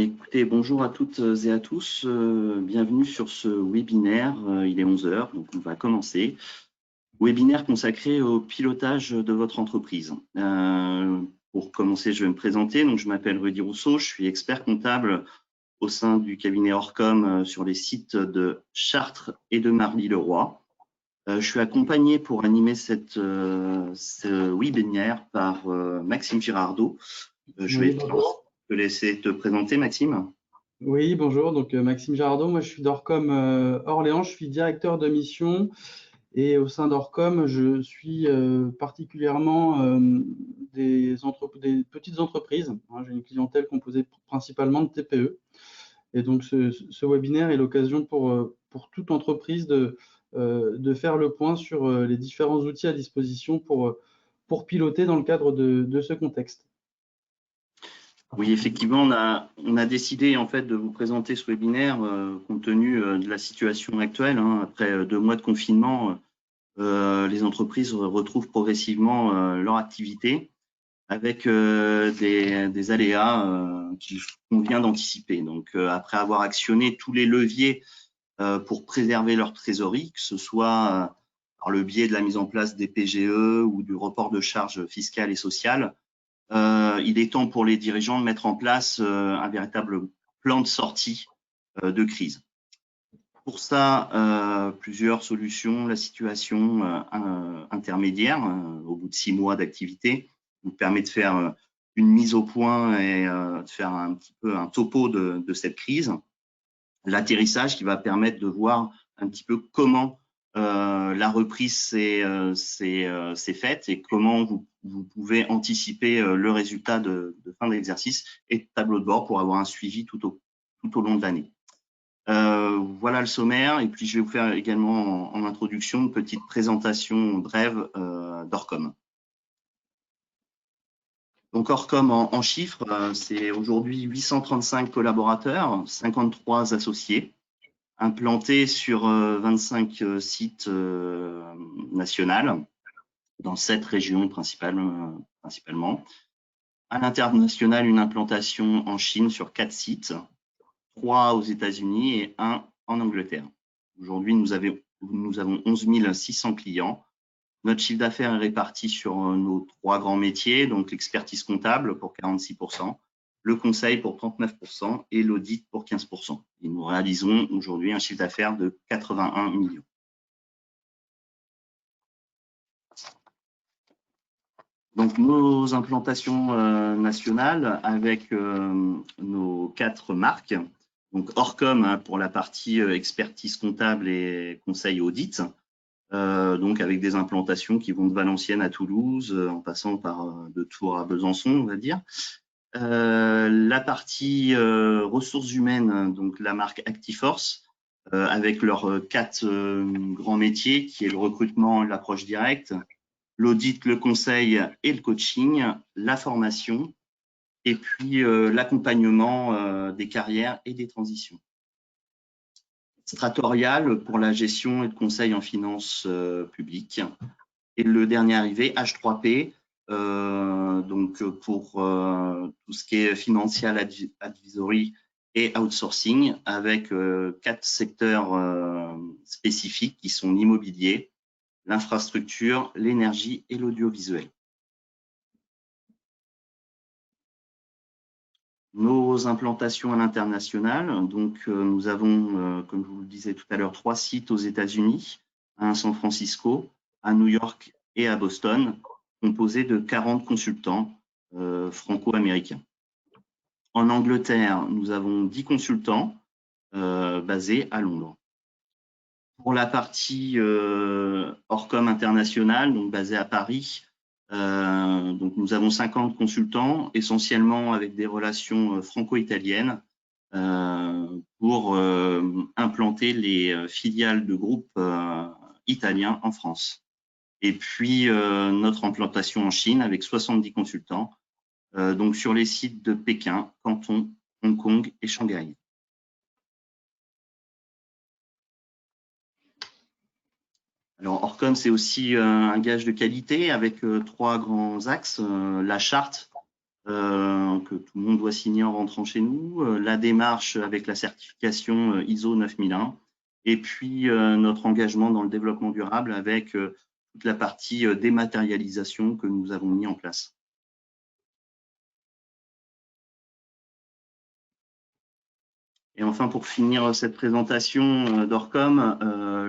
Écoutez, bonjour à toutes et à tous. Bienvenue sur ce webinaire. Il est 11 heures, donc on va commencer. Webinaire consacré au pilotage de votre entreprise. Pour commencer, je vais me présenter. Donc, je m'appelle Rudy Rousseau, je suis expert comptable au sein du cabinet Orcom sur les sites de Chartres et de Marly-le-Roi. Je suis accompagné pour animer ce webinaire par Maxime Girardot. Je vais te laisser te présenter, Maxime. Oui, bonjour. Donc, Maxime Girardot, moi je suis d'Orcom Orléans, je suis directeur de mission et au sein d'Orcom, je suis particulièrement des petites entreprises. J'ai une clientèle composée principalement de TPE. Et donc, ce webinaire est l'occasion pour toute entreprise de faire le point sur les différents outils à disposition pour piloter dans le cadre de ce contexte. Oui, effectivement, on a décidé en fait de vous présenter ce webinaire compte tenu de la situation actuelle. Après 2 mois de confinement, les entreprises retrouvent progressivement leur activité avec des aléas qu'il convient d'anticiper. Donc, après avoir actionné tous les leviers pour préserver leur trésorerie, que ce soit par le biais de la mise en place des PGE ou du report de charges fiscales et sociales, il est temps pour les dirigeants de mettre en place un véritable plan de sortie de crise. Pour ça, plusieurs solutions. La situation intermédiaire, au bout de 6 mois d'activité, nous permet de faire une mise au point et de faire un petit peu un topo de cette crise. L'atterrissage qui va permettre de voir un petit peu comment la reprise s'est faite et comment vous pouvez anticiper le résultat de fin d'exercice et de tableau de bord pour avoir un suivi tout au long de l'année. Voilà le sommaire, et puis je vais vous faire également en introduction une petite présentation brève d'Orcom. Donc Orcom en chiffres, c'est aujourd'hui 835 collaborateurs, 53 associés, implantés sur 25 sites nationaux, dans 7 régions principalement. À l'international, une implantation en Chine sur 4 sites, 3 aux États-Unis et 1 en Angleterre. Aujourd'hui, nous avons 11 600 clients. Notre chiffre d'affaires est réparti sur nos 3 grands métiers, donc l'expertise comptable pour 46%, le conseil pour 39% et l'audit pour 15%. Et nous réalisons aujourd'hui un chiffre d'affaires de 81 millions. Donc, nos implantations nationales avec nos 4 marques. Donc, Orcom pour la partie expertise comptable et conseil audit. Donc, avec des implantations qui vont de Valenciennes à Toulouse, en passant par de Tours à Besançon, on va dire. La partie ressources humaines, donc la marque Actiforce, avec leurs 4 grands métiers, qui est le recrutement, l'approche directe, l'audit, le conseil et le coaching, la formation, et puis l'accompagnement des carrières et des transitions. Stratorial pour la gestion et le conseil en finances publiques. Et le dernier arrivé, H3P, donc pour tout ce qui est financial advisory et outsourcing, avec 4 secteurs spécifiques qui sont l'immobilier, l'infrastructure, l'énergie et l'audiovisuel. Nos implantations à l'international, donc nous avons, comme je vous le disais tout à l'heure, 3 sites aux États-Unis, un à San Francisco, à New York et à Boston, composés de 40 consultants franco-américains. En Angleterre, nous avons 10 consultants basés à Londres. Pour la partie Orcom international, donc basée à Paris, donc nous avons 50 consultants, essentiellement avec des relations franco-italiennes, pour implanter les filiales de groupes italiens en France. Et puis notre implantation en Chine avec 70 consultants, donc sur les sites de Pékin, Canton, Hong Kong et Shanghai. Alors, Orcom, c'est aussi un gage de qualité avec 3 grands axes. La charte que tout le monde doit signer en rentrant chez nous, la démarche avec la certification ISO 9001, et puis notre engagement dans le développement durable avec toute la partie dématérialisation que nous avons mis en place. Et enfin, pour finir cette présentation d'Orcom,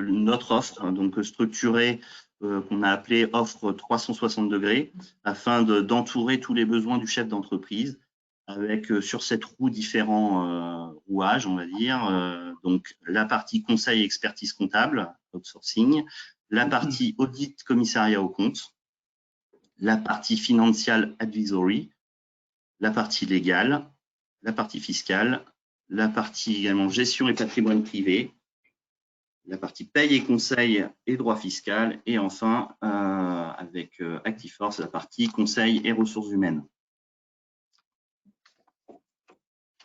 notre offre, donc structurée, qu'on a appelée offre 360 degrés, afin d'entourer tous les besoins du chef d'entreprise, avec sur cette roue différents rouages, on va dire. Donc, la partie conseil et expertise comptable, outsourcing, la partie audit commissariat aux comptes, la partie financial advisory, la partie légale, la partie fiscale, la partie également gestion et patrimoine privé, la partie paye et conseil et droit fiscal, et enfin, avec ActiveForce, la partie conseil et ressources humaines.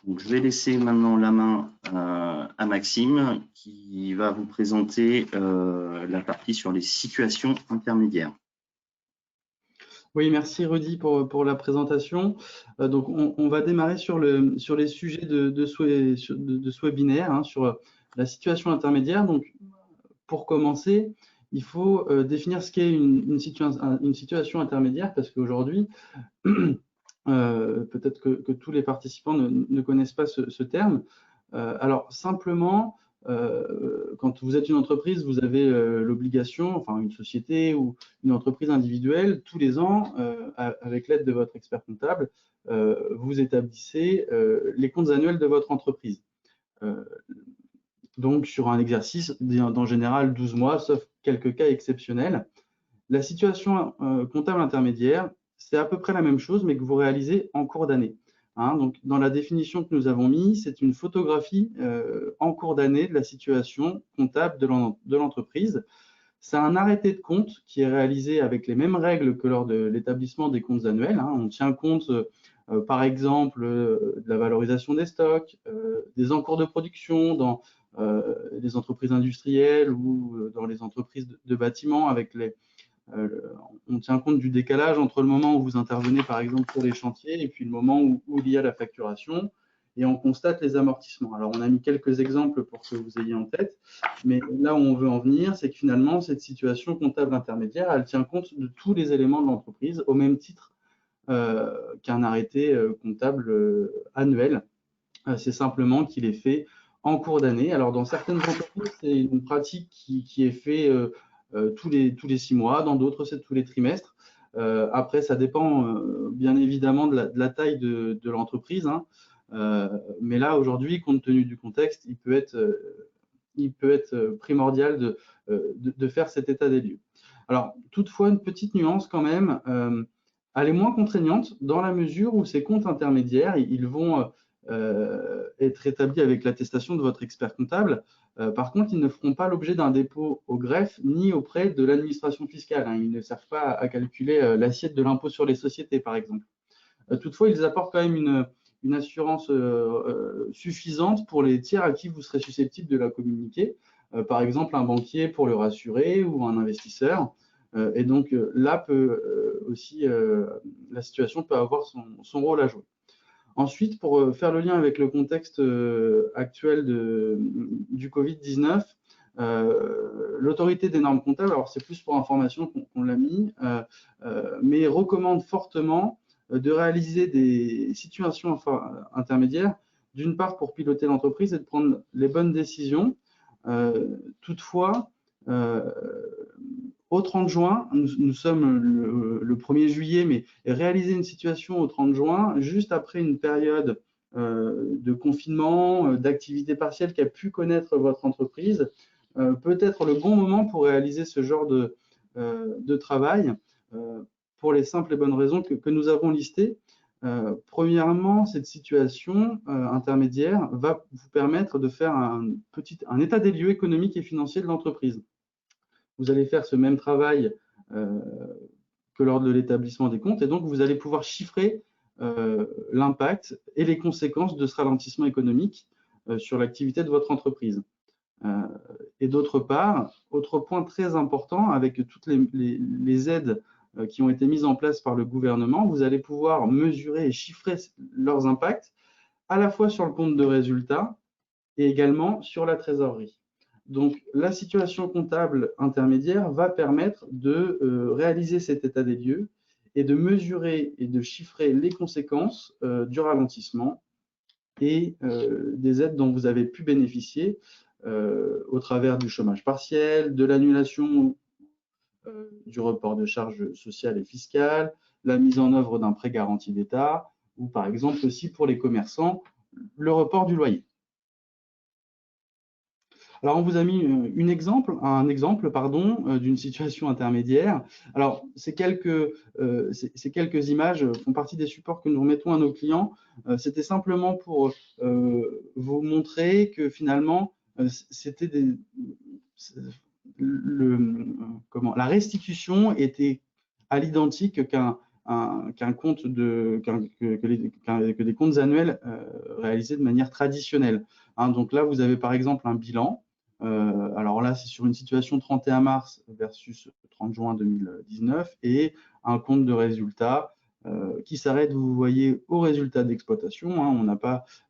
Donc, je vais laisser maintenant la main à Maxime, qui va vous présenter la partie sur les situations intermédiaires. Oui, merci Rudy pour la présentation. Donc, on va démarrer sur les sujets de ce webinaire, hein, sur la situation intermédiaire. Donc, pour commencer, il faut définir ce qu'est une situation intermédiaire, parce qu'aujourd'hui, peut-être que tous les participants ne connaissent pas ce terme. Alors, simplement, quand vous êtes une entreprise, vous avez l'obligation, enfin une société ou une entreprise individuelle, tous les ans, avec l'aide de votre expert comptable, vous établissez les comptes annuels de votre entreprise. Donc, sur un exercice d'en général 12 mois, sauf quelques cas exceptionnels. La situation comptable intermédiaire, c'est à peu près la même chose, mais que vous réalisez en cours d'année. Hein, donc, dans la définition que nous avons mise, c'est une photographie en cours d'année de la situation comptable de l'entreprise. C'est un arrêté de compte qui est réalisé avec les mêmes règles que lors de l'établissement des comptes annuels. Hein. On tient compte, par exemple, de la valorisation des stocks, des encours de production dans les entreprises industrielles ou dans les entreprises de bâtiment avec on tient compte du décalage entre le moment où vous intervenez, par exemple, sur les chantiers et puis le moment où il y a la facturation, et on constate les amortissements. Alors, on a mis quelques exemples pour que vous ayez en tête, mais là où on veut en venir, c'est que finalement, cette situation comptable intermédiaire, elle tient compte de tous les éléments de l'entreprise au même titre qu'un arrêté comptable annuel. C'est simplement qu'il est fait en cours d'année. Alors, dans certaines entreprises, c'est une pratique qui est faite tous les 6 mois, dans d'autres, c'est tous les trimestres. Après, ça dépend bien évidemment de la taille de l'entreprise. Hein. Mais là, aujourd'hui, compte tenu du contexte, il peut être primordial de faire cet état des lieux. Alors, toutefois, une petite nuance quand même, elle est moins contraignante dans la mesure où ces comptes intermédiaires, ils vont être établis avec l'attestation de votre expert comptable. Par contre, ils ne feront pas l'objet d'un dépôt au greffe ni auprès de l'administration fiscale. Hein. Ils ne servent pas à calculer l'assiette de l'impôt sur les sociétés, par exemple. Toutefois, ils apportent quand même une assurance suffisante pour les tiers à qui vous serez susceptible de la communiquer. Par exemple, un banquier pour le rassurer ou un investisseur. Et donc, là, la situation peut avoir son rôle à jouer. Ensuite, pour faire le lien avec le contexte actuel du Covid-19, l'autorité des normes comptables, alors c'est plus pour information qu'on l'a mis, mais recommande fortement de réaliser des situations intermédiaires, d'une part pour piloter l'entreprise et de prendre les bonnes décisions. Toutefois, au 30 juin, nous sommes le 1er juillet, mais réaliser une situation au 30 juin, juste après une période de confinement, d'activité partielle qu'a pu connaître votre entreprise, peut être le bon moment pour réaliser ce genre de travail, pour les simples et bonnes raisons que nous avons listées. Premièrement, cette situation intermédiaire va vous permettre de faire un état des lieux économiques et financiers de l'entreprise. Vous allez faire ce même travail que lors de l'établissement des comptes, et donc vous allez pouvoir chiffrer l'impact et les conséquences de ce ralentissement économique sur l'activité de votre entreprise. Et d'autre part, autre point très important, avec toutes les aides qui ont été mises en place par le gouvernement, vous allez pouvoir mesurer et chiffrer leurs impacts à la fois sur le compte de résultat et également sur la trésorerie. Donc, la situation comptable intermédiaire va permettre de réaliser cet état des lieux et de mesurer et de chiffrer les conséquences du ralentissement et des aides dont vous avez pu bénéficier au travers du chômage partiel, de l'annulation du report de charges sociales et fiscales, la mise en œuvre d'un prêt garanti d'État, ou par exemple aussi pour les commerçants, le report du loyer. Alors, on vous a mis un exemple d'une situation intermédiaire. Alors, ces quelques images font partie des supports que nous remettons à nos clients. C'était simplement pour vous montrer que finalement, c'était la restitution était à l'identique qu'un compte que des comptes annuels réalisés de manière traditionnelle. Hein, donc là, vous avez par exemple un bilan. Alors là, c'est sur une situation 31 mars versus 30 juin 2019 et un compte de résultat qui s'arrête, vous voyez, au résultat d'exploitation. Hein,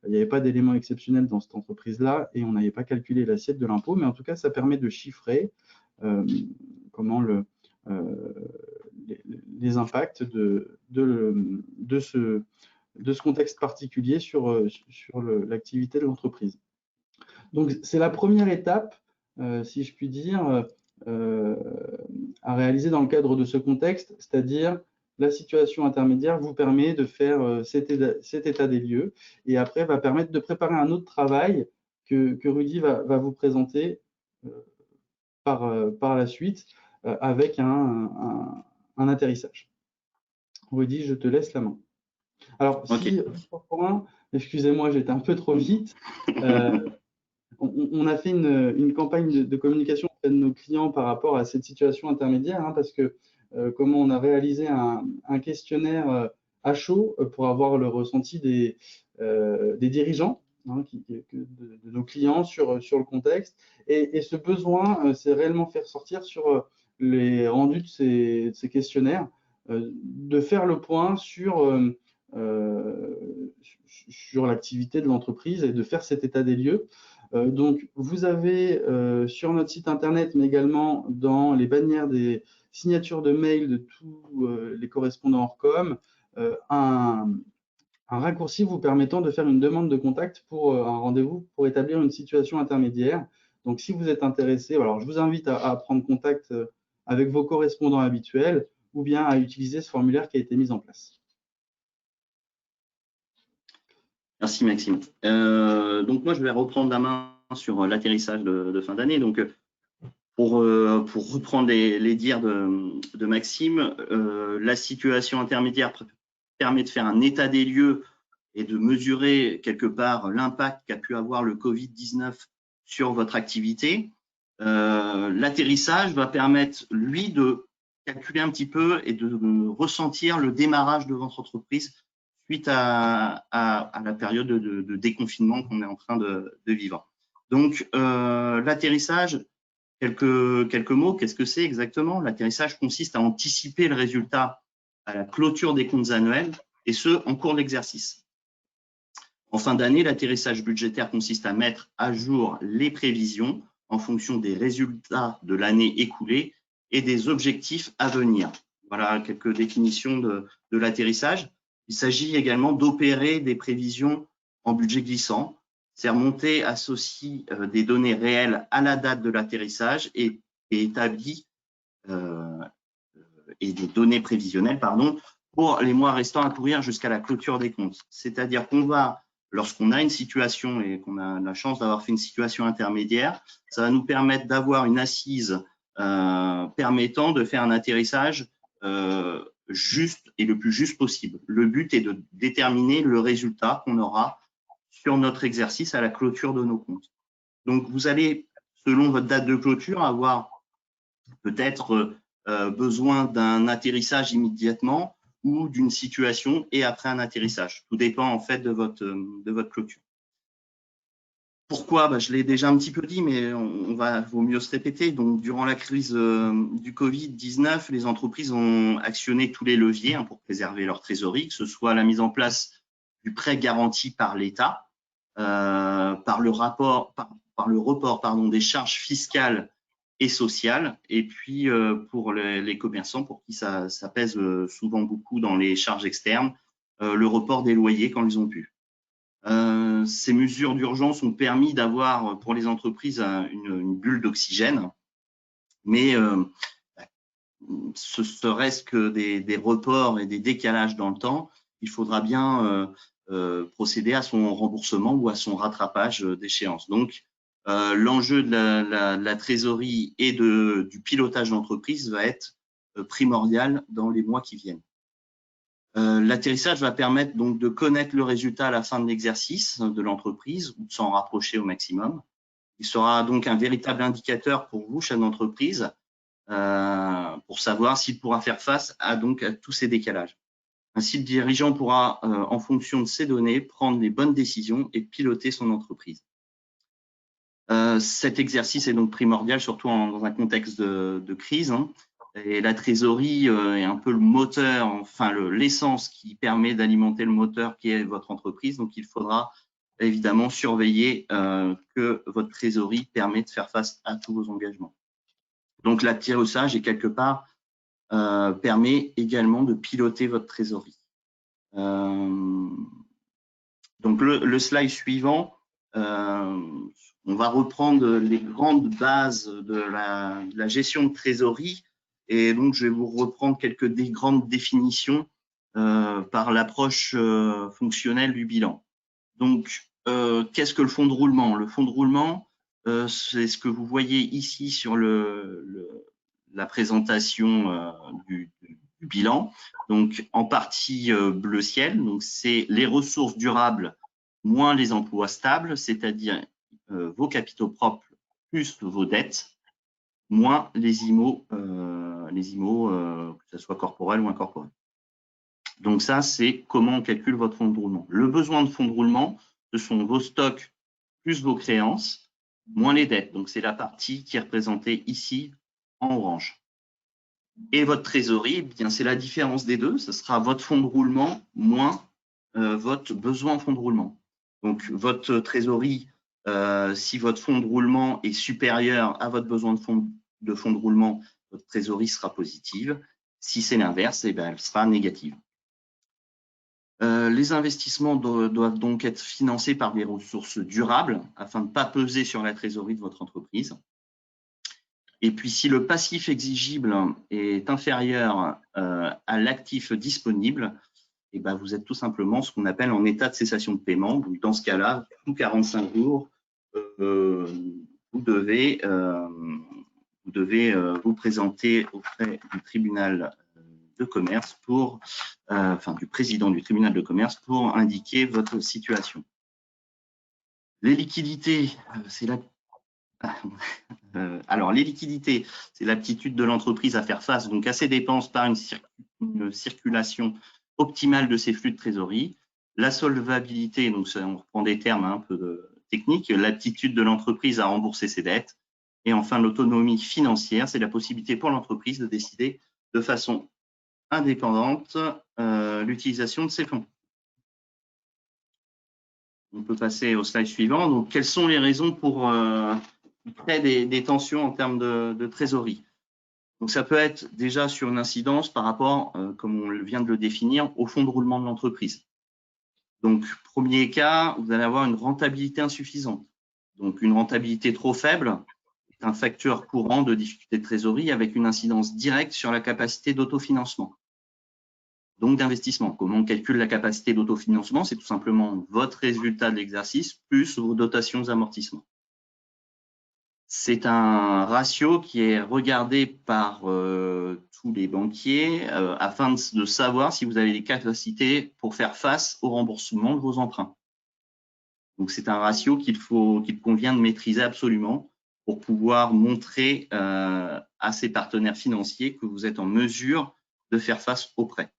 il n'y avait pas d'éléments exceptionnels dans cette entreprise-là et on n'avait pas calculé l'assiette de l'impôt, mais en tout cas, ça permet de chiffrer comment les impacts de ce contexte particulier sur l'activité de l'entreprise. Donc, c'est la première étape, si je puis dire, à réaliser dans le cadre de ce contexte, c'est-à-dire la situation intermédiaire vous permet de faire cet état des lieux et après va permettre de préparer un autre travail que Rudy va vous présenter par la suite avec un atterrissage. Rudy, je te laisse la main. Alors, Okay. excusez-moi, j'étais un peu trop vite. On a fait une campagne de communication auprès de nos clients par rapport à cette situation intermédiaire, hein, parce que comment on a réalisé un questionnaire à chaud pour avoir le ressenti des dirigeants hein, de nos clients sur le contexte. Et ce besoin s'est réellement fait ressortir sur les rendus de ces questionnaires, de faire le point sur l'activité de l'entreprise et de faire cet état des lieux. Donc, vous avez sur notre site internet, mais également dans les bannières des signatures de mail de tous les correspondants Orcom, un raccourci vous permettant de faire une demande de contact pour un rendez-vous pour établir une situation intermédiaire. Donc, si vous êtes intéressé, alors je vous invite à prendre contact avec vos correspondants habituels ou bien à utiliser ce formulaire qui a été mis en place. Merci Maxime. Donc moi, je vais reprendre la main sur l'atterrissage de fin d'année. Donc, pour reprendre les dires de Maxime, la situation intermédiaire permet de faire un état des lieux et de mesurer quelque part l'impact qu'a pu avoir le Covid-19 sur votre activité. L'atterrissage va permettre, lui, de calculer un petit peu et de ressentir le démarrage de votre entreprise suite à la période de déconfinement qu'on est en train de vivre. Donc, l'atterrissage, quelques mots, qu'est-ce que c'est exactement? L'atterrissage consiste à anticiper le résultat à la clôture des comptes annuels, et ce, en cours d'exercice. En fin d'année, l'atterrissage budgétaire consiste à mettre à jour les prévisions en fonction des résultats de l'année écoulée et des objectifs à venir. Voilà quelques définitions de l'atterrissage. Il s'agit également d'opérer des prévisions en budget glissant. C'est remonter, associe des données réelles à la date de l'atterrissage et établit et des données prévisionnelles, pardon, pour les mois restants à courir jusqu'à la clôture des comptes. C'est-à-dire qu'on va, lorsqu'on a une situation et qu'on a la chance d'avoir fait une situation intermédiaire, ça va nous permettre d'avoir une assise permettant de faire un atterrissage juste et le plus juste possible. Le but est de déterminer le résultat qu'on aura sur notre exercice à la clôture de nos comptes. Donc, vous allez, selon votre date de clôture, avoir peut-être besoin d'un atterrissage immédiatement ou d'une situation et après un atterrissage. Tout dépend en fait de votre clôture. Pourquoi? Je l'ai déjà un petit peu dit, mais vaut mieux se répéter. Donc, durant la crise du Covid-19, les entreprises ont actionné tous les leviers pour préserver leur trésorerie, que ce soit la mise en place du prêt garanti par l'État, par le report des charges fiscales et sociales, et puis pour les commerçants pour qui ça pèse souvent beaucoup dans les charges externes, le report des loyers quand ils ont pu. Ces mesures d'urgence ont permis d'avoir pour les entreprises une bulle d'oxygène, mais ce serait-ce que des reports et des décalages dans le temps, il faudra bien procéder à son remboursement ou à son rattrapage d'échéance. Donc, l'enjeu de la trésorerie et du pilotage d'entreprise va être primordial dans les mois qui viennent. L'atterrissage va permettre donc de connaître le résultat à la fin de l'exercice de l'entreprise ou de s'en rapprocher au maximum. Il sera donc un véritable indicateur pour vous, chef d'entreprise, pour savoir s'il pourra faire face à tous ces décalages. Ainsi, le dirigeant pourra, en fonction de ces données, prendre les bonnes décisions et piloter son entreprise. Cet exercice est donc primordial, surtout dans un contexte de crise. Et la trésorerie est un peu le moteur, enfin l'essence qui permet d'alimenter le moteur qui est votre entreprise. Donc, il faudra évidemment surveiller que votre trésorerie permet de faire face à tous vos engagements. Donc, l'atterrissage est quelque part permet également de piloter votre trésorerie. Donc, le slide suivant, on va reprendre les grandes bases de la gestion de trésorerie. Et donc, je vais vous reprendre quelques des grandes définitions par l'approche fonctionnelle du bilan. Donc, qu'est-ce que le fonds de roulement? Le fonds de roulement, c'est ce que vous voyez ici sur la présentation du bilan. Donc, en partie bleu ciel, donc c'est les ressources durables moins les emplois stables, c'est-à-dire vos capitaux propres plus vos dettes, moins les IMO, que ce soit corporel ou incorporel. Donc ça, c'est comment on calcule votre fonds de roulement. Le besoin de fonds de roulement, ce sont vos stocks plus vos créances, moins les dettes. Donc c'est la partie qui est représentée ici en orange. Et votre trésorerie, eh bien c'est la différence des deux. Ce sera votre fonds de roulement moins votre besoin en fonds de roulement. Donc votre trésorerie, si votre fonds de roulement est supérieur à votre besoin de fonds de roulement, votre trésorerie sera positive. Si c'est l'inverse, eh bien, elle sera négative. Les investissements doivent donc être financés par des ressources durables afin de ne pas peser sur la trésorerie de votre entreprise. Et puis, si le passif exigible est inférieur à l'actif disponible, eh ben, vous êtes tout simplement ce qu'on appelle en état de cessation de paiement. Donc, dans ce cas-là, tous 45 jours, vous devez vous présenter auprès du tribunal de commerce du président du tribunal de commerce pour indiquer votre situation. Les liquidités, c'est les liquidités, c'est l'aptitude de l'entreprise à faire face donc à ses dépenses par une circulation optimale de ses flux de trésorerie. La solvabilité, donc on reprend des termes un peu techniques, l'aptitude de l'entreprise à rembourser ses dettes. Et enfin, l'autonomie financière, c'est la possibilité pour l'entreprise de décider de façon indépendante l'utilisation de ces fonds. On peut passer au slide suivant. Donc, quelles sont les raisons pour créer des tensions en termes de trésorerie? Donc, ça peut être déjà sur une incidence par rapport, comme on vient de le définir, au fonds de roulement de l'entreprise. Donc, premier cas, vous allez avoir une rentabilité insuffisante. Donc, une rentabilité trop faible est un facteur courant de difficulté de trésorerie avec une incidence directe sur la capacité d'autofinancement. Donc, d'investissement. Comment on calcule la capacité d'autofinancement? C'est tout simplement votre résultat de l'exercice plus vos dotations d'amortissement. C'est un ratio qui est regardé par tous les banquiers afin de savoir si vous avez les capacités pour faire face au remboursement de vos emprunts. Donc, c'est un ratio qu'il convient de maîtriser absolument pour pouvoir montrer à ses partenaires financiers que vous êtes en mesure de faire face aux prêts.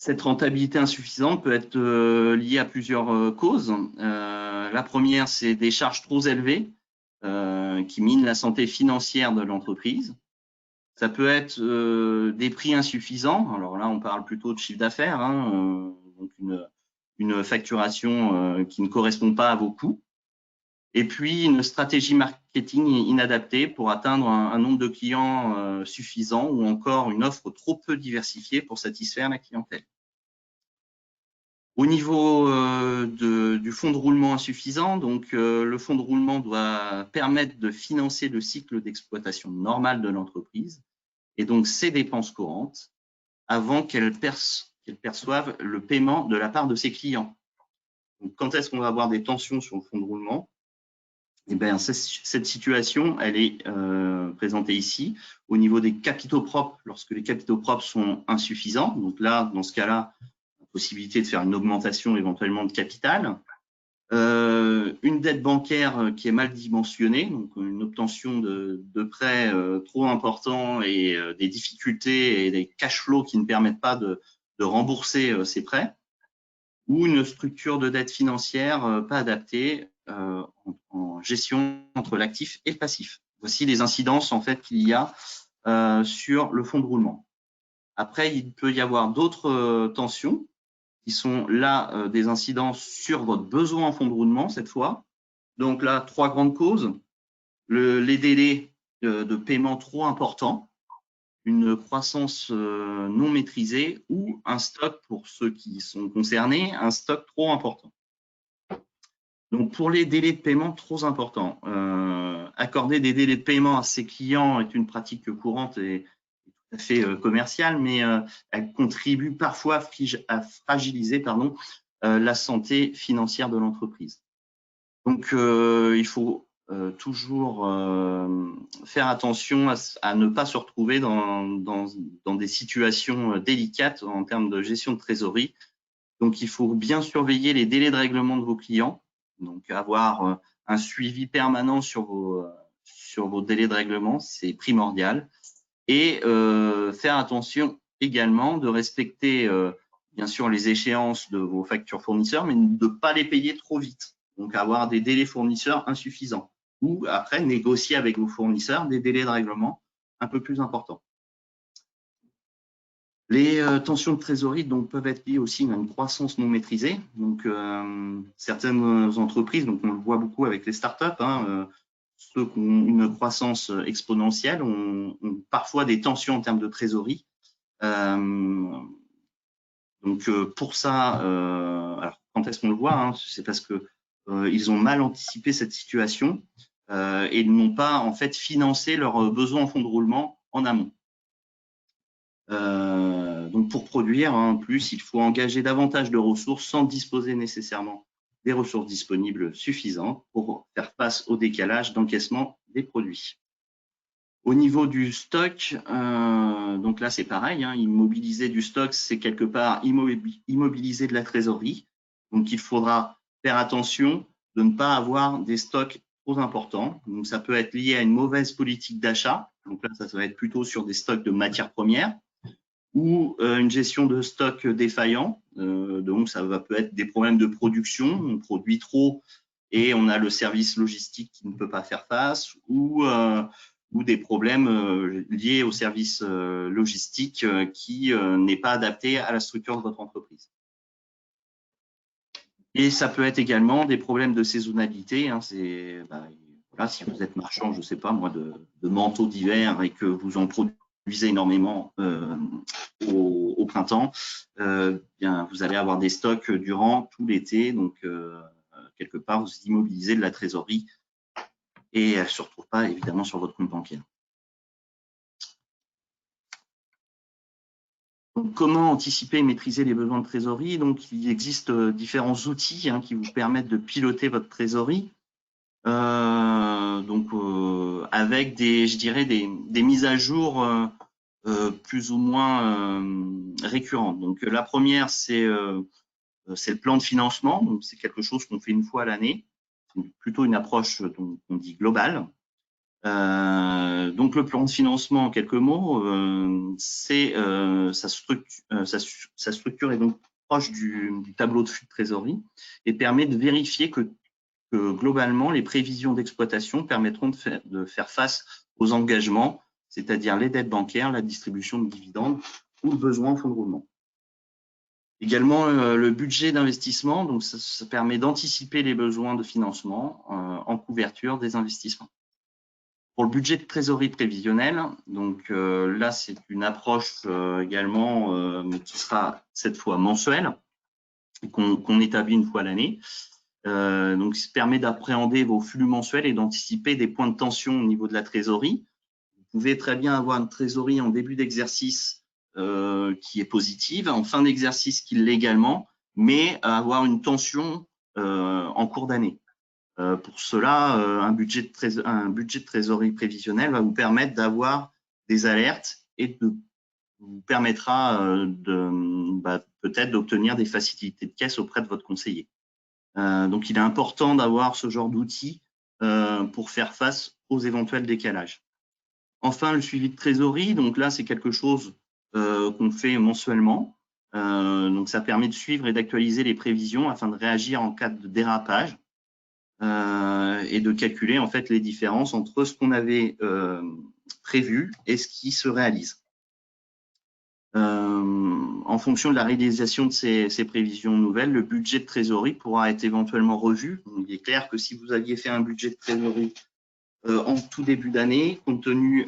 Cette rentabilité insuffisante peut être liée à plusieurs causes. La première, c'est des charges trop élevées qui minent la santé financière de l'entreprise. Ça peut être des prix insuffisants. Alors là, on parle plutôt de chiffre d'affaires, hein, donc une facturation qui ne correspond pas à vos coûts. Et puis, une stratégie marketing inadaptée pour atteindre un nombre de clients suffisant ou encore une offre trop peu diversifiée pour satisfaire la clientèle. Au niveau du fonds de roulement insuffisant, donc le fonds de roulement doit permettre de financer le cycle d'exploitation normal de l'entreprise et donc ses dépenses courantes avant qu'elle perçoive le paiement de la part de ses clients. Donc, quand est-ce qu'on va avoir des tensions sur le fonds de roulement? Eh bien, cette situation, elle est présentée ici au niveau des capitaux propres, lorsque les capitaux propres sont insuffisants. Donc là, dans ce cas-là, possibilité de faire une augmentation éventuellement de capital. Une dette bancaire qui est mal dimensionnée, donc une obtention de prêts trop importants et des difficultés et des cash flows qui ne permettent pas de rembourser ces prêts, ou une structure de dette financière pas adaptée en gestion entre l'actif et le passif. Voici les incidences en fait qu'il y a sur le fonds de roulement. Après, il peut y avoir d'autres tensions qui sont là des incidences sur votre besoin en fonds de roulement cette fois. Donc là, 3 grandes causes. Les délais de paiement trop importants, une croissance non maîtrisée ou un stock, pour ceux qui sont concernés, un stock trop important. Donc pour les délais de paiement trop importants, accorder des délais de paiement à ses clients est une pratique courante et tout à fait commerciale, mais elle contribue parfois à fragiliser la santé financière de l'entreprise. Donc il faut toujours faire attention à ne pas se retrouver dans des situations délicates en termes de gestion de trésorerie. Donc il faut bien surveiller les délais de règlement de vos clients, donc avoir un suivi permanent sur vos délais de règlement, c'est primordial. Et faire attention également de respecter bien sûr les échéances de vos factures fournisseurs, mais de ne pas les payer trop vite. Donc avoir des délais fournisseurs insuffisants. Ou après négocier avec vos fournisseurs des délais de règlement un peu plus importants. Les tensions de trésorerie donc, peuvent être liées aussi à une croissance non maîtrisée. Donc certaines entreprises, donc on le voit beaucoup avec les startups, ceux qui ont une croissance exponentielle ont parfois des tensions en termes de trésorerie. Donc pour ça, alors quand est-ce qu'on le voit, c'est parce que ils ont mal anticipé cette situation et n'ont pas en fait financé leurs besoins en fonds de roulement en amont. Donc pour produire en plus, il faut engager davantage de ressources sans disposer nécessairement des ressources disponibles suffisantes pour faire face au décalage d'encaissement des produits. Au niveau du stock, donc là c'est pareil, immobiliser du stock, c'est quelque part immobiliser de la trésorerie. Donc il faudra faire attention de ne pas avoir des stocks trop importants. Donc ça peut être lié à une mauvaise politique d'achat. Donc là ça va être plutôt sur des stocks de matières premières ou une gestion de stock défaillant. Donc ça peut être des problèmes de production, on produit trop et on a le service logistique qui ne peut pas faire face, ou des problèmes liés au service logistique qui n'est pas adapté à la structure de votre entreprise. Et ça peut être également des problèmes de saisonnalité. Voilà, si vous êtes marchand, je ne sais pas moi, de manteaux d'hiver et que vous en produisez énormément au printemps, bien, vous allez avoir des stocks durant tout l'été. Donc, quelque part, vous immobilisez de la trésorerie et elle ne se retrouve pas évidemment sur votre compte bancaire. Donc, comment anticiper et maîtriser les besoins de trésorerie? Donc, il existe différents outils qui vous permettent de piloter votre trésorerie. Avec des mises à jour plus ou moins récurrentes. Donc, la première, c'est le plan de financement. Donc, c'est quelque chose qu'on fait une fois à l'année. C'est plutôt une approche qu'on dit globale. Donc le plan de financement, en quelques mots, sa structure est donc proche du tableau de flux de trésorerie et permet de vérifier que globalement, les prévisions d'exploitation permettront de faire face aux engagements, c'est-à-dire les dettes bancaires, la distribution de dividendes ou le besoin en fonds de roulement. Également, le budget d'investissement, donc ça permet d'anticiper les besoins de financement en couverture des investissements. Pour le budget de trésorerie prévisionnelle, donc là, c'est une approche également, mais qui sera cette fois mensuelle, qu'on établit une fois à l'année. Donc, ça permet d'appréhender vos flux mensuels et d'anticiper des points de tension au niveau de la trésorerie. Vous pouvez très bien avoir une trésorerie en début d'exercice qui est positive, en fin d'exercice qui l'est également, mais avoir une tension en cours d'année. Pour cela, un budget de trésorerie prévisionnelle va vous permettre d'avoir des alertes et vous permettra peut-être d'obtenir des facilités de caisse auprès de votre conseiller. Donc, il est important d'avoir ce genre d'outils pour faire face aux éventuels décalages. Enfin, le suivi de trésorerie, donc là, c'est quelque chose qu'on fait mensuellement. Donc, ça permet de suivre et d'actualiser les prévisions afin de réagir en cas de dérapage et de calculer en fait les différences entre ce qu'on avait prévu et ce qui se réalise. En fonction de la réalisation de ces prévisions nouvelles, le budget de trésorerie pourra être éventuellement revu. Donc, il est clair que si vous aviez fait un budget de trésorerie en tout début d'année, compte tenu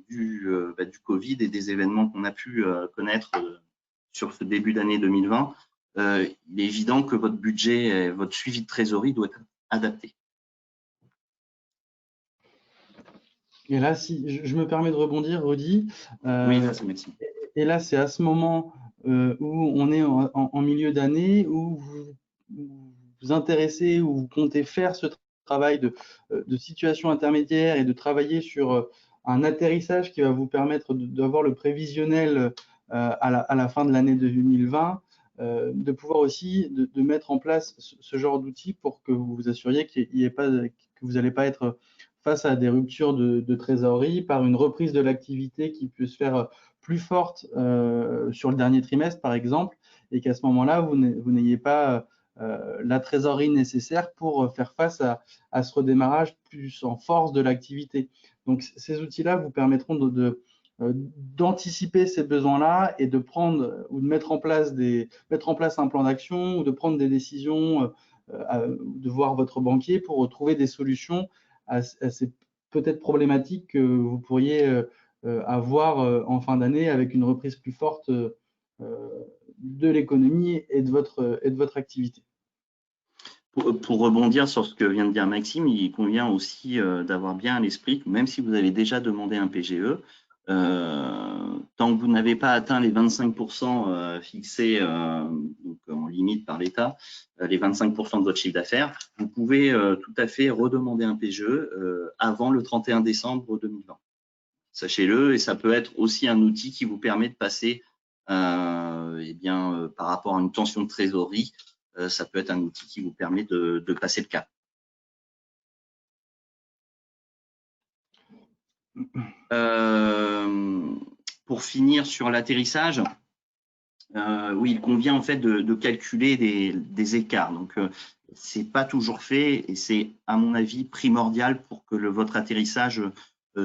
du Covid et des événements qu'on a pu connaître sur ce début d'année 2020, il est évident que votre budget et votre suivi de trésorerie doit être adapté. Et là, si je me permets de rebondir, Rudy. Oui, là, c'est Maxime. Et là, c'est à ce moment où on est en milieu d'année, où vous vous intéressez, où vous comptez faire ce travail de situation intermédiaire et de travailler sur un atterrissage qui va vous permettre d'avoir le prévisionnel à la fin de l'année 2020, de pouvoir aussi de mettre en place ce genre d'outils pour que vous vous assuriez que vous n'allez pas être face à des ruptures de trésorerie par une reprise de l'activité qui peut se faire plus forte sur le dernier trimestre, par exemple, et qu'à ce moment-là, vous n'ayez pas la trésorerie nécessaire pour faire face à ce redémarrage plus en force de l'activité. Donc, ces outils-là vous permettront d'anticiper ces besoins-là et de prendre ou de mettre en place un plan d'action ou de prendre des décisions, de voir votre banquier pour trouver des solutions à ces peut-être problématiques que vous pourriez avoir en fin d'année avec une reprise plus forte de l'économie et de votre activité. Pour rebondir sur ce que vient de dire Maxime, il convient aussi d'avoir bien à l'esprit que même si vous avez déjà demandé un PGE, tant que vous n'avez pas atteint les 25% fixés donc en limite par l'État, les 25% de votre chiffre d'affaires, vous pouvez tout à fait redemander un PGE avant le 31 décembre 2020. Sachez-le, et ça peut être aussi un outil qui vous permet de passer par rapport à une tension de trésorerie, ça peut être un outil qui vous permet de passer le cap. Pour finir sur l'atterrissage, oui, il convient en fait de calculer des écarts. Donc, c'est pas toujours fait et c'est, à mon avis, primordial pour que votre atterrissage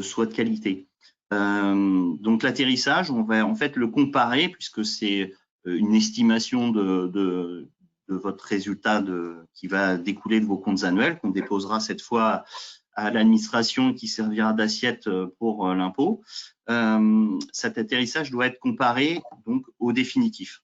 soit de qualité. Donc, l'atterrissage, on va en fait le comparer puisque c'est une estimation de votre résultat qui va découler de vos comptes annuels qu'on déposera cette fois à l'administration qui servira d'assiette pour l'impôt. Cet atterrissage doit être comparé donc au définitif.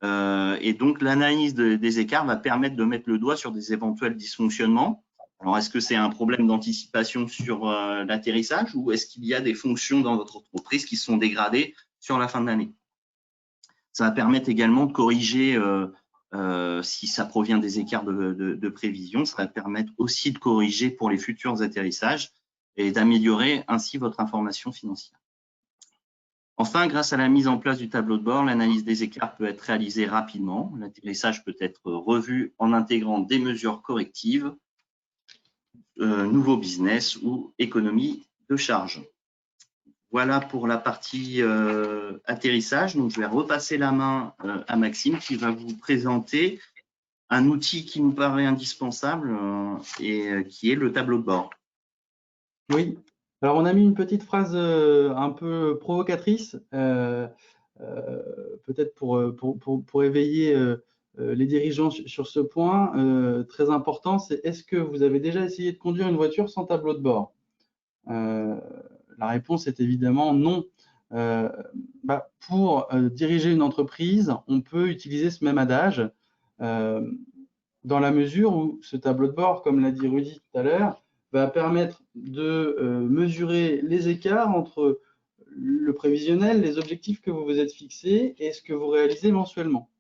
Et donc, l'analyse des écarts va permettre de mettre le doigt sur des éventuels dysfonctionnements. Alors, est-ce que c'est un problème d'anticipation sur l'atterrissage ou est-ce qu'il y a des fonctions dans votre entreprise qui sont dégradées sur la fin de l'année? Ça va permettre également de corriger si ça provient des écarts de prévision. Ça va permettre aussi de corriger pour les futurs atterrissages et d'améliorer ainsi votre information financière. Enfin, grâce à la mise en place du tableau de bord, l'analyse des écarts peut être réalisée rapidement. L'atterrissage peut être revu en intégrant des mesures correctives. nouveau business ou économie de charge. Voilà pour la partie atterrissage. Donc, je vais repasser la main à Maxime qui va vous présenter un outil qui nous paraît indispensable et qui est le tableau de bord. Oui, alors on a mis une petite phrase un peu provocatrice, peut-être pour éveiller les dirigeants sur ce point très important, c'est est-ce que vous avez déjà essayé de conduire une voiture sans tableau de bord? La réponse est évidemment non. Pour diriger une entreprise, on peut utiliser ce même adage dans la mesure où ce tableau de bord, comme l'a dit Rudy tout à l'heure, va permettre de mesurer les écarts entre le prévisionnel, les objectifs que vous vous êtes fixés et ce que vous réalisez mensuellement.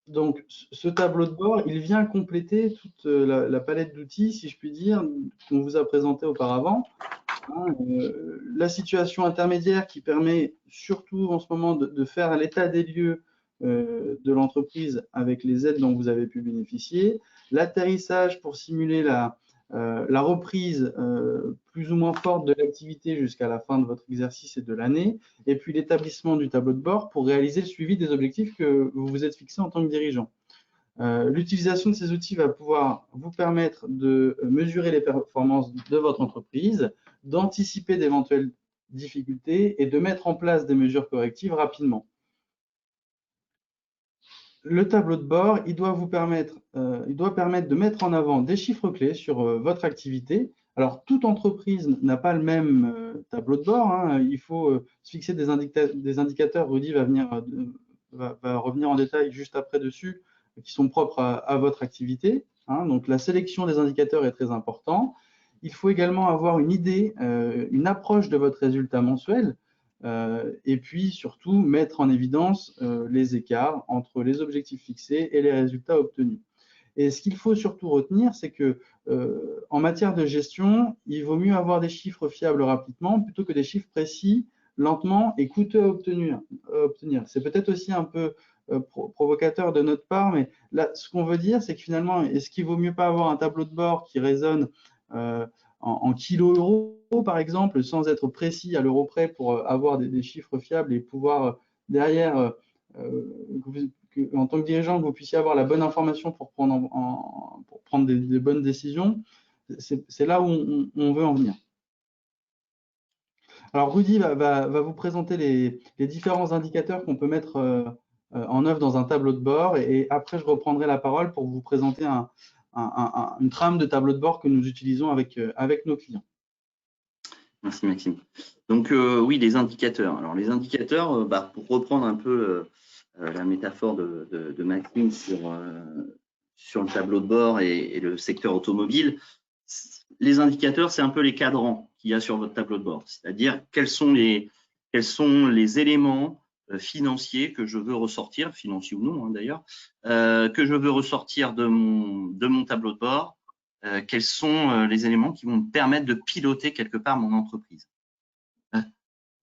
Donc, ce tableau de bord, il vient compléter toute la palette d'outils, si je puis dire, qu'on vous a présenté auparavant. La situation intermédiaire qui permet surtout en ce moment de faire l'état des lieux de l'entreprise avec les aides dont vous avez pu bénéficier, l'atterrissage pour simuler la reprise plus ou moins forte de l'activité jusqu'à la fin de votre exercice et de l'année, et puis l'établissement du tableau de bord pour réaliser le suivi des objectifs que vous vous êtes fixés en tant que dirigeant. L'utilisation de ces outils va pouvoir vous permettre de mesurer les performances de votre entreprise, d'anticiper d'éventuelles difficultés et de mettre en place des mesures correctives rapidement. Le tableau de bord, il doit permettre de mettre en avant des chiffres clés sur votre activité. Alors, toute entreprise n'a pas le même tableau de bord, hein. Il faut se fixer des indicateurs. Rudy va revenir en détail juste après dessus, qui sont propres à votre activité, hein. Donc, la sélection des indicateurs est très importante. Il faut également avoir une idée, une approche de votre résultat mensuel. Et puis surtout mettre en évidence les écarts entre les objectifs fixés et les résultats obtenus. Et ce qu'il faut surtout retenir, c'est que en matière de gestion, il vaut mieux avoir des chiffres fiables rapidement plutôt que des chiffres précis, lentement et coûteux à obtenir. C'est peut-être aussi un peu provocateur de notre part, mais là, ce qu'on veut dire, c'est que finalement, est-ce qu'il vaut mieux pas avoir un tableau de bord qui résonne en kilos-euros, par exemple, sans être précis à l'euro près pour avoir des chiffres fiables et pouvoir derrière, en tant que dirigeant, que vous puissiez avoir la bonne information pour prendre des bonnes décisions. C'est là où on veut en venir. Alors, Rudy va vous présenter les différents indicateurs qu'on peut mettre en œuvre dans un tableau de bord et après, je reprendrai la parole pour vous présenter une trame de tableau de bord que nous utilisons avec nos clients. Merci Maxime. Donc oui, les indicateurs. Alors les indicateurs, pour reprendre un peu la métaphore de Maxime sur le tableau de bord et le secteur automobile, les indicateurs, c'est un peu les cadrans qu'il y a sur votre tableau de bord. C'est-à-dire quels sont les éléments financiers que je veux ressortir, financiers ou non d'ailleurs, que je veux ressortir de mon tableau de bord. Quels sont les éléments qui vont me permettre de piloter quelque part mon entreprise.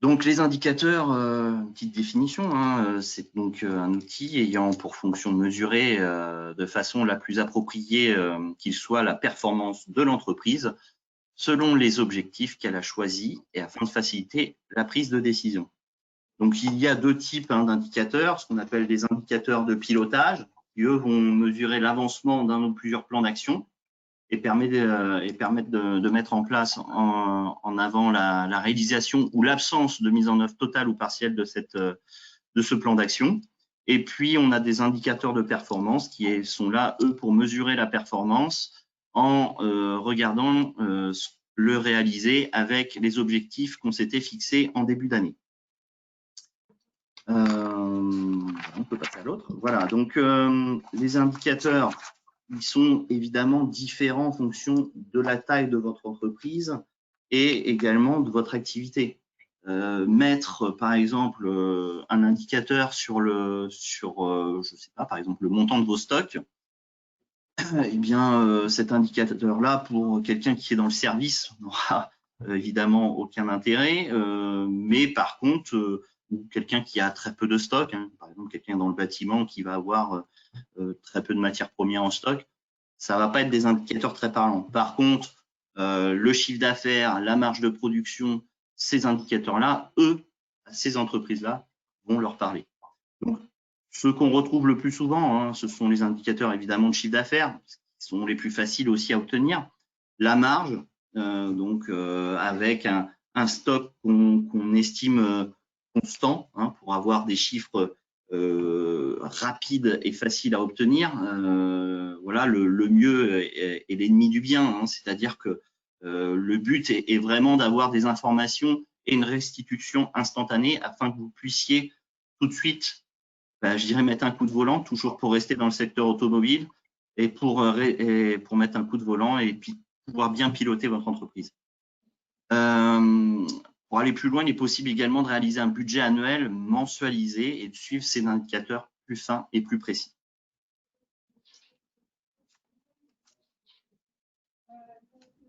Donc, les indicateurs, petite définition, hein, c'est donc un outil ayant pour fonction de mesurer de façon la plus appropriée qu'il soit la performance de l'entreprise selon les objectifs qu'elle a choisis et afin de faciliter la prise de décision. Donc, il y a deux types d'indicateurs, ce qu'on appelle des indicateurs de pilotage, qui eux vont mesurer l'avancement d'un ou plusieurs plans d'action et permettre de mettre en place en avant la réalisation ou l'absence de mise en œuvre totale ou partielle de ce plan d'action. Et puis, on a des indicateurs de performance qui sont là, eux, pour mesurer la performance en regardant le réaliser avec les objectifs qu'on s'était fixés en début d'année. On peut passer à l'autre. Voilà, donc les indicateurs, ils sont évidemment différents en fonction de la taille de votre entreprise et également de votre activité. Mettre, par exemple, un indicateur sur je sais pas, par exemple, le montant de vos stocks, eh bien, cet indicateur-là, pour quelqu'un qui est dans le service, n'aura évidemment aucun intérêt, mais par contre, quelqu'un qui a très peu de stock, hein, par exemple, quelqu'un dans le bâtiment qui va avoir très peu de matières premières en stock, ça ne va pas être des indicateurs très parlants. Par contre, le chiffre d'affaires, la marge de production, ces indicateurs-là, eux, ces entreprises-là, vont leur parler. Donc, ceux qu'on retrouve le plus souvent, hein, ce sont les indicateurs évidemment de chiffre d'affaires, qui sont les plus faciles aussi à obtenir. La marge, avec un stock qu'on estime constant, hein, pour avoir des chiffres rapides et faciles à obtenir. Voilà, le mieux est l'ennemi du bien, hein, c'est-à-dire que le but est vraiment d'avoir des informations et une restitution instantanée afin que vous puissiez tout de suite, je dirais, mettre un coup de volant, toujours pour rester dans le secteur automobile, et pour mettre un coup de volant et puis pouvoir bien piloter votre entreprise. Pour aller plus loin, il est possible également de réaliser un budget annuel mensualisé et de suivre ces indicateurs plus fins et plus précis.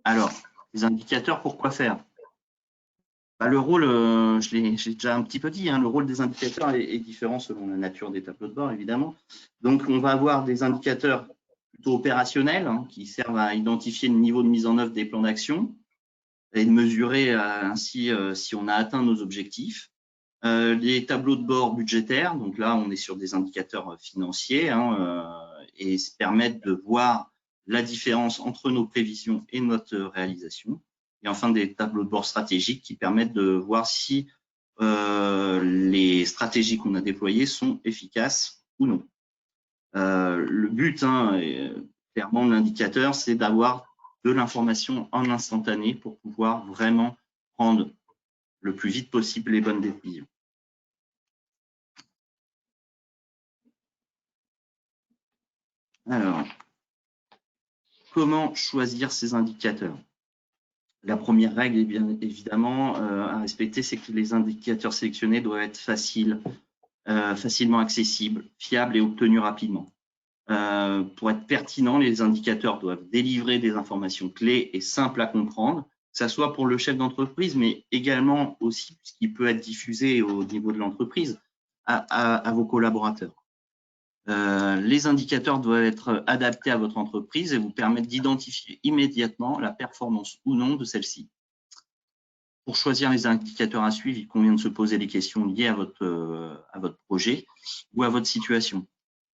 Alors, les indicateurs, pourquoi faire? Le rôle, j'ai déjà un petit peu dit, hein, le rôle des indicateurs est différent selon la nature des tableaux de bord, évidemment. Donc, on va avoir des indicateurs plutôt opérationnels, hein, qui servent à identifier le niveau de mise en œuvre des plans d'action et de mesurer ainsi si on a atteint nos objectifs. Les tableaux de bord budgétaires, donc là, on est sur des indicateurs financiers, hein, et se permettent de voir la différence entre nos prévisions et notre réalisation. Et enfin, des tableaux de bord stratégiques qui permettent de voir si les stratégies qu'on a déployées sont efficaces ou non. Le but, hein, clairement, de l'indicateur, c'est d'avoir de l'information en instantané pour pouvoir vraiment prendre le plus vite possible les bonnes décisions. Alors, comment choisir ces indicateurs? La première règle, est bien évidemment à respecter, c'est que les indicateurs sélectionnés doivent être facilement accessibles, fiables et obtenus rapidement. Pour être pertinents, les indicateurs doivent délivrer des informations clés et simples à comprendre, que ce soit pour le chef d'entreprise, mais également aussi ce qui peut être diffusé au niveau de l'entreprise à vos collaborateurs. Les indicateurs doivent être adaptés à votre entreprise et vous permettre d'identifier immédiatement la performance ou non de celle-ci. Pour choisir les indicateurs à suivre, il convient de se poser des questions liées à votre projet ou à votre situation.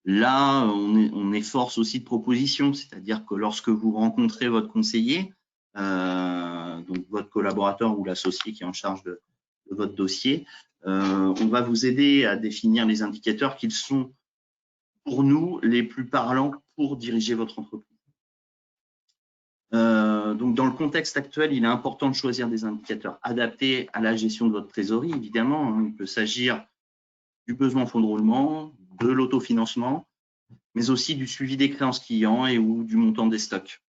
Là, on est force aussi de proposition, c'est-à-dire que lorsque vous rencontrez votre conseiller, donc votre collaborateur ou l'associé qui est en charge de votre dossier, on va vous aider à définir les indicateurs qui sont pour nous les plus parlants pour diriger votre entreprise. Donc, dans le contexte actuel, il est important de choisir des indicateurs adaptés à la gestion de votre trésorerie, évidemment. Hein. Il peut s'agir du besoin en fonds de roulement, de l'autofinancement, mais aussi du suivi des créances clients et ou du montant des stocks.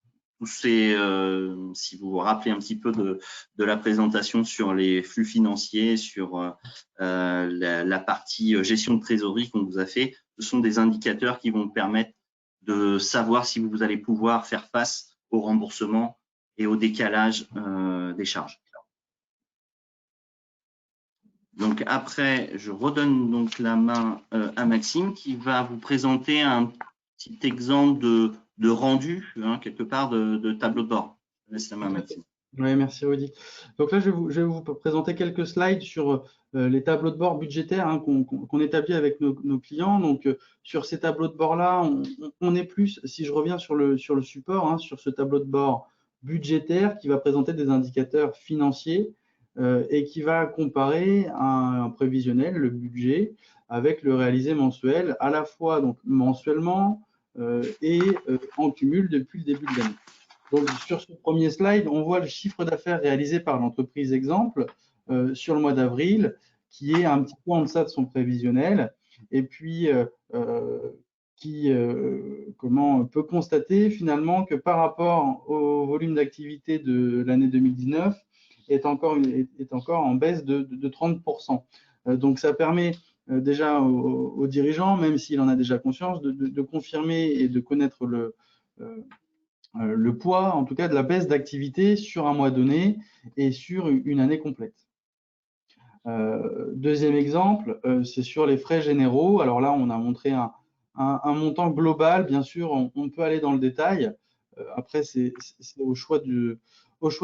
Si vous vous rappelez un petit peu de la présentation sur les flux financiers, sur la partie gestion de trésorerie qu'on vous a fait, ce sont des indicateurs qui vont permettre de savoir si vous allez pouvoir faire face au remboursement et au décalage des charges. Donc après, je redonne donc la main à Maxime qui va vous présenter un petit exemple de rendu, hein, quelque part, de tableau de bord. Je laisse la main à Maxime. Oui, merci Rudy. Donc là, je vais vous présenter quelques slides sur les tableaux de bord budgétaires, hein, qu'on établit avec nos clients. Donc sur ces tableaux de bord-là, on est plus, si je reviens sur le support, hein, sur ce tableau de bord budgétaire qui va présenter des indicateurs financiers et qui va comparer un prévisionnel, le budget, avec le réalisé mensuel, à la fois donc mensuellement et en cumul depuis le début de l'année. Donc, sur ce premier slide, on voit le chiffre d'affaires réalisé par l'entreprise exemple sur le mois d'avril, qui est un petit peu en deçà de son prévisionnel, et puis qui peut constater finalement que par rapport au volume d'activité de l'année 2019, est encore en baisse de 30%. Donc, ça permet déjà aux dirigeants, même s'il en a déjà conscience, de confirmer et de connaître le poids, en tout cas, de la baisse d'activité sur un mois donné et sur une année complète. Deuxième exemple, c'est sur les frais généraux. Alors là, on a montré un montant global. Bien sûr, on peut aller dans le détail. Après, c'est au choix de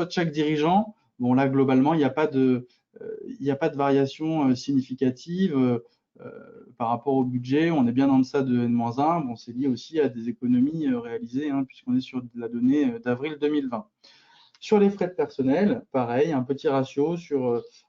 chaque dirigeant. Bon, là, globalement, il n'y a pas de variation significative par rapport au budget. On est bien en deçà de N-1. Bon, c'est lié aussi à des économies réalisées, hein, puisqu'on est sur la donnée d'avril 2020. Sur les frais de personnel, pareil, un petit ratio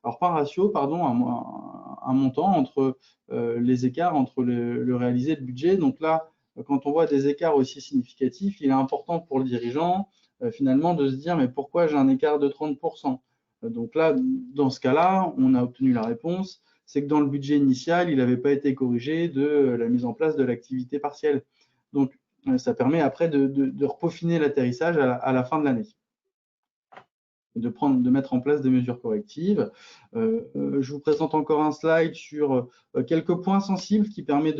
alors pas un ratio, pardon, un montant entre les écarts entre le réalisé et le budget. Donc là, quand on voit des écarts aussi significatifs, il est important pour le dirigeant finalement de se dire mais pourquoi j'ai un écart de 30%? Donc là, dans ce cas-là, on a obtenu la réponse, c'est que dans le budget initial, il n'avait pas été corrigé de la mise en place de l'activité partielle. Donc ça permet après de repeaufiner l'atterrissage à la fin de l'année. De mettre en place des mesures correctives. Je vous présente encore un slide sur quelques points sensibles qui permet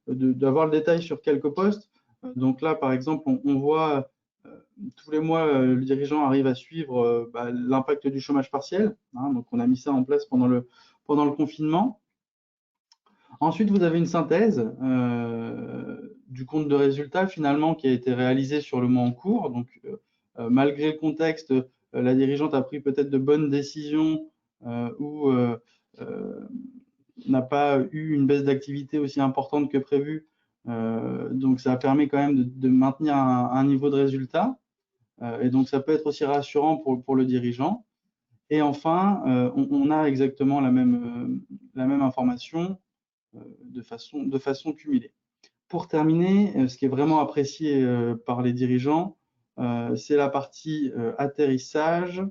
d'avoir le détail sur quelques postes. Donc là, par exemple, on voit tous les mois, le dirigeant arrive à suivre l'impact du chômage partiel. Hein, donc on a mis ça en place pendant le confinement. Ensuite, vous avez une synthèse du compte de résultat finalement qui a été réalisé sur le mois en cours. Donc, malgré le contexte, la dirigeante a pris peut-être de bonnes décisions ou n'a pas eu une baisse d'activité aussi importante que prévu. Donc, ça permet quand même de maintenir un niveau de résultat. Et donc, ça peut être aussi rassurant pour le dirigeant. Et enfin, on a exactement la même information de façon cumulée. Pour terminer, ce qui est vraiment apprécié par les dirigeants, c'est la partie atterrissage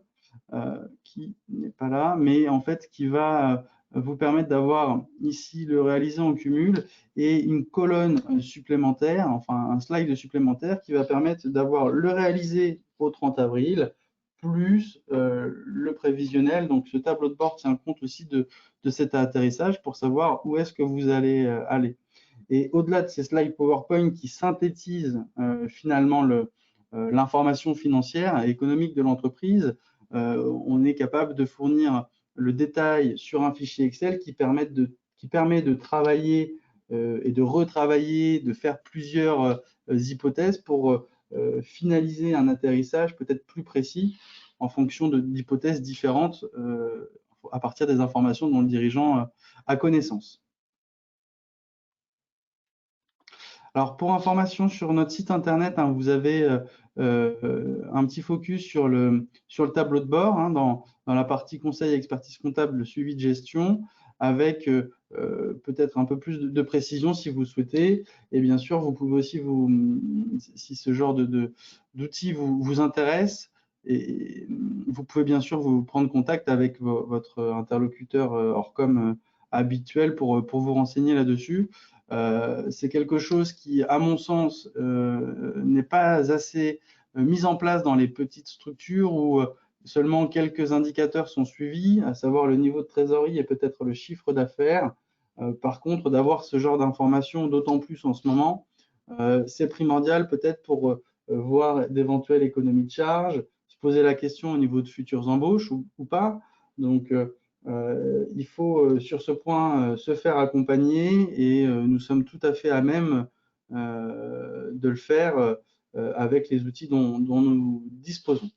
qui n'est pas là, mais en fait qui va vous permettre d'avoir ici le réalisé en cumul et une colonne supplémentaire, enfin un slide supplémentaire qui va permettre d'avoir le réalisé au 30 avril plus le prévisionnel. Donc ce tableau de bord tient compte aussi de cet atterrissage pour savoir où est-ce que vous allez aller. Et au-delà de ces slides PowerPoint qui synthétisent finalement l'information financière et économique de l'entreprise, on est capable de fournir le détail sur un fichier Excel qui permet de travailler et de retravailler, de faire plusieurs hypothèses pour finaliser un atterrissage peut-être plus précis en fonction d'hypothèses différentes à partir des informations dont le dirigeant a connaissance. Alors, pour information sur notre site internet, hein, vous avez un petit focus sur le tableau de bord, hein, dans la partie conseil et expertise comptable, le suivi de gestion, avec peut-être un peu plus de précision si vous souhaitez. Et bien sûr, vous pouvez aussi, si ce genre d'outils vous intéresse, et vous pouvez bien sûr vous prendre contact avec votre interlocuteur Orcom habituel pour vous renseigner là-dessus. C'est quelque chose qui, à mon sens, n'est pas assez mis en place dans les petites structures où seulement quelques indicateurs sont suivis, à savoir le niveau de trésorerie et peut-être le chiffre d'affaires. Par contre, d'avoir ce genre d'informations, d'autant plus en ce moment, c'est primordial peut-être pour voir d'éventuelles économies de charges, se poser la question au niveau de futures embauches ou pas. Donc, il faut sur ce point se faire accompagner et nous sommes tout à fait à même de le faire avec les outils dont nous disposons.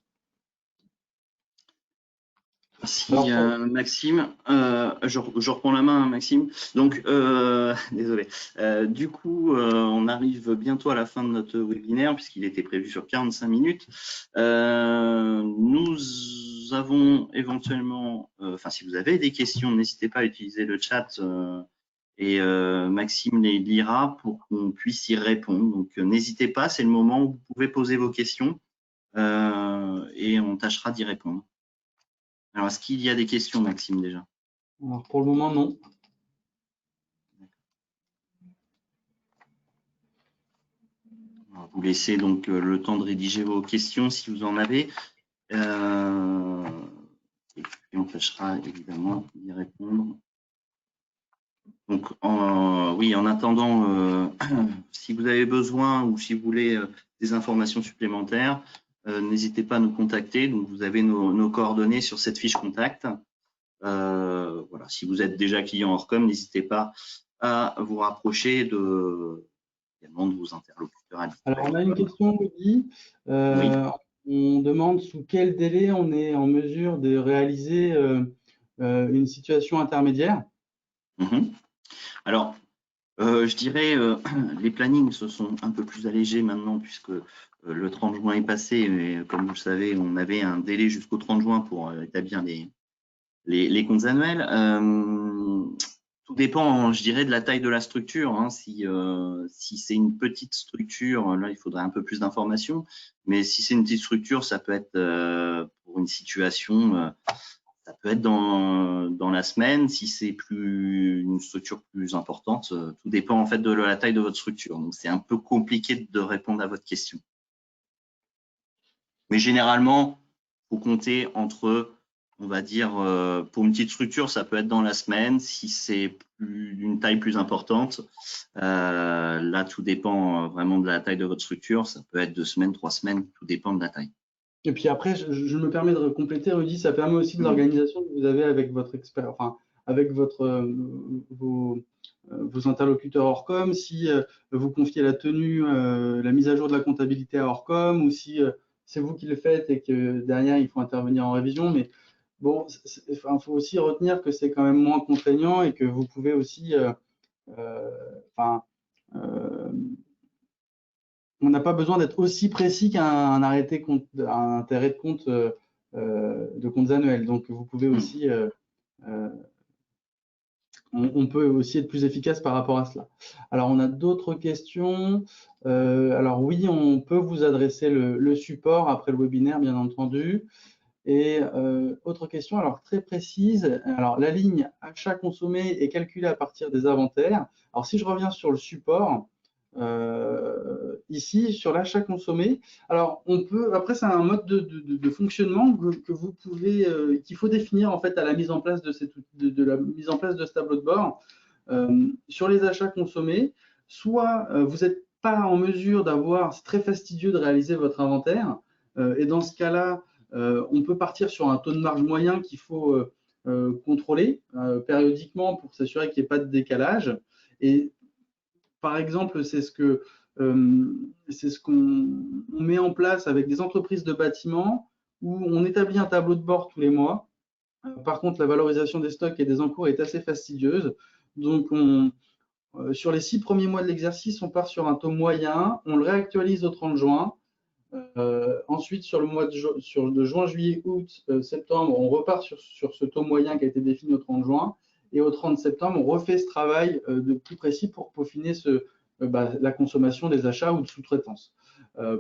Merci Maxime. Je reprends la main, Maxime. Donc, désolé. Du coup, on arrive bientôt à la fin de notre webinaire puisqu'il était prévu sur 45 minutes. Nous avons éventuellement, si vous avez des questions, n'hésitez pas à utiliser le chat et Maxime les lira pour qu'on puisse y répondre. Donc, n'hésitez pas, c'est le moment où vous pouvez poser vos questions et on tâchera d'y répondre. Alors, est-ce qu'il y a des questions, Maxime, déjà? Alors, pour le moment, non. On va vous laisser donc le temps de rédiger vos questions si vous en avez. Et puis, on tâchera évidemment d'y répondre. Donc, oui, en attendant, si vous avez besoin ou si vous voulez des informations supplémentaires, n'hésitez pas à nous contacter. Donc, vous avez nos coordonnées sur cette fiche contact. Voilà, si vous êtes déjà client Orcom, n'hésitez pas à vous rapprocher de également de vos interlocuteurs habituels. Alors, on a une question, Rudy. Oui. On demande sous quel délai on est en mesure de réaliser une situation intermédiaire. Alors, je dirais, les plannings se sont un peu plus allégés maintenant puisque le 30 juin est passé, et comme vous le savez, on avait un délai jusqu'au 30 juin pour établir les comptes annuels. Tout dépend, je dirais, de la taille de la structure. Hein. Si c'est une petite structure, là, il faudrait un peu plus d'informations. Mais si c'est une petite structure, ça peut être pour une situation, ça peut être dans la semaine. Si c'est une structure plus importante, tout dépend en fait de la taille de votre structure. Donc, c'est un peu compliqué de répondre à votre question. Mais généralement, il faut compter entre, on va dire, pour une petite structure, ça peut être dans la semaine. Si c'est d'une taille plus importante, là, tout dépend vraiment de la taille de votre structure. Ça peut être 2 semaines, 3 semaines, tout dépend de la taille. Et puis après, je me permets de compléter, Rudy, ça permet aussi de l'organisation que vous avez avec votre expert, enfin, avec vos interlocuteurs Orcom, si vous confiez la tenue, la mise à jour de la comptabilité à Orcom, ou si c'est vous qui le faites et que derrière, il faut intervenir en révision. Mais bon, il faut aussi retenir que c'est quand même moins contraignant et que vous pouvez aussi, on n'a pas besoin d'être aussi précis qu'un arrêté compte, un intérêt de compte de comptes annuels. Donc, vous pouvez aussi, on peut aussi être plus efficace par rapport à cela. Alors, on a d'autres questions. Alors oui, on peut vous adresser le support après le webinaire, bien entendu. Et autre question, alors très précise. Alors, la ligne achat consommé est calculée à partir des inventaires. Alors, si je reviens sur le support, ici, sur l'achat consommé, alors on peut, après c'est un mode de fonctionnement que vous pouvez, qu'il faut définir en fait à la mise en place de la mise en place de ce tableau de bord. Sur les achats consommés, soit vous n'êtes pas en mesure d'avoir, c'est très fastidieux de réaliser votre inventaire, et dans ce cas-là, on peut partir sur un taux de marge moyen qu'il faut contrôler périodiquement pour s'assurer qu'il n'y ait pas de décalage. Et par exemple, c'est ce qu'on met en place avec des entreprises de bâtiments où on établit un tableau de bord tous les mois. Par contre, la valorisation des stocks et des encours est assez fastidieuse. Donc, sur les 6 premiers mois de l'exercice, on part sur un taux moyen, on le réactualise au 30 juin. Ensuite, sur le mois de juin, juillet, août, septembre, on repart sur ce taux moyen qui a été défini au 30 juin. Et au 30 septembre, on refait ce travail de plus précis pour peaufiner la consommation des achats ou de sous-traitance.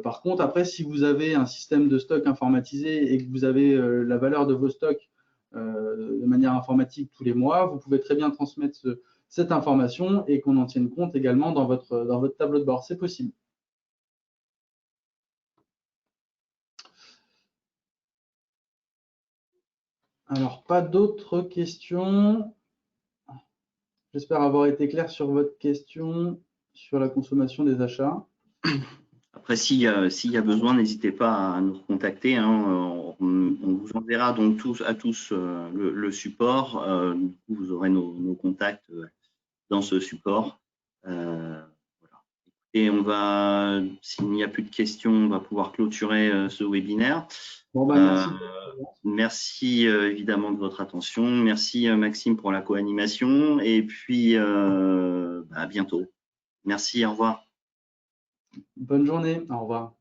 Par contre, après, si vous avez un système de stock informatisé et que vous avez la valeur de vos stocks de manière informatique tous les mois, vous pouvez très bien transmettre cette information et qu'on en tienne compte également dans votre tableau de bord. C'est possible. Alors, pas d'autres questions. J'espère avoir été clair sur votre question sur la consommation des achats. Après, s'il y a besoin, n'hésitez pas à nous recontacter. Hein. On vous enverra donc à tous le support. Du coup, vous aurez nos contacts dans ce support. Voilà. Et s'il n'y a plus de questions, on va pouvoir clôturer ce webinaire. Bon, merci. Merci évidemment de votre attention. Merci Maxime pour la co-animation. Et puis, à bientôt. Merci, au revoir. Bonne journée, au revoir.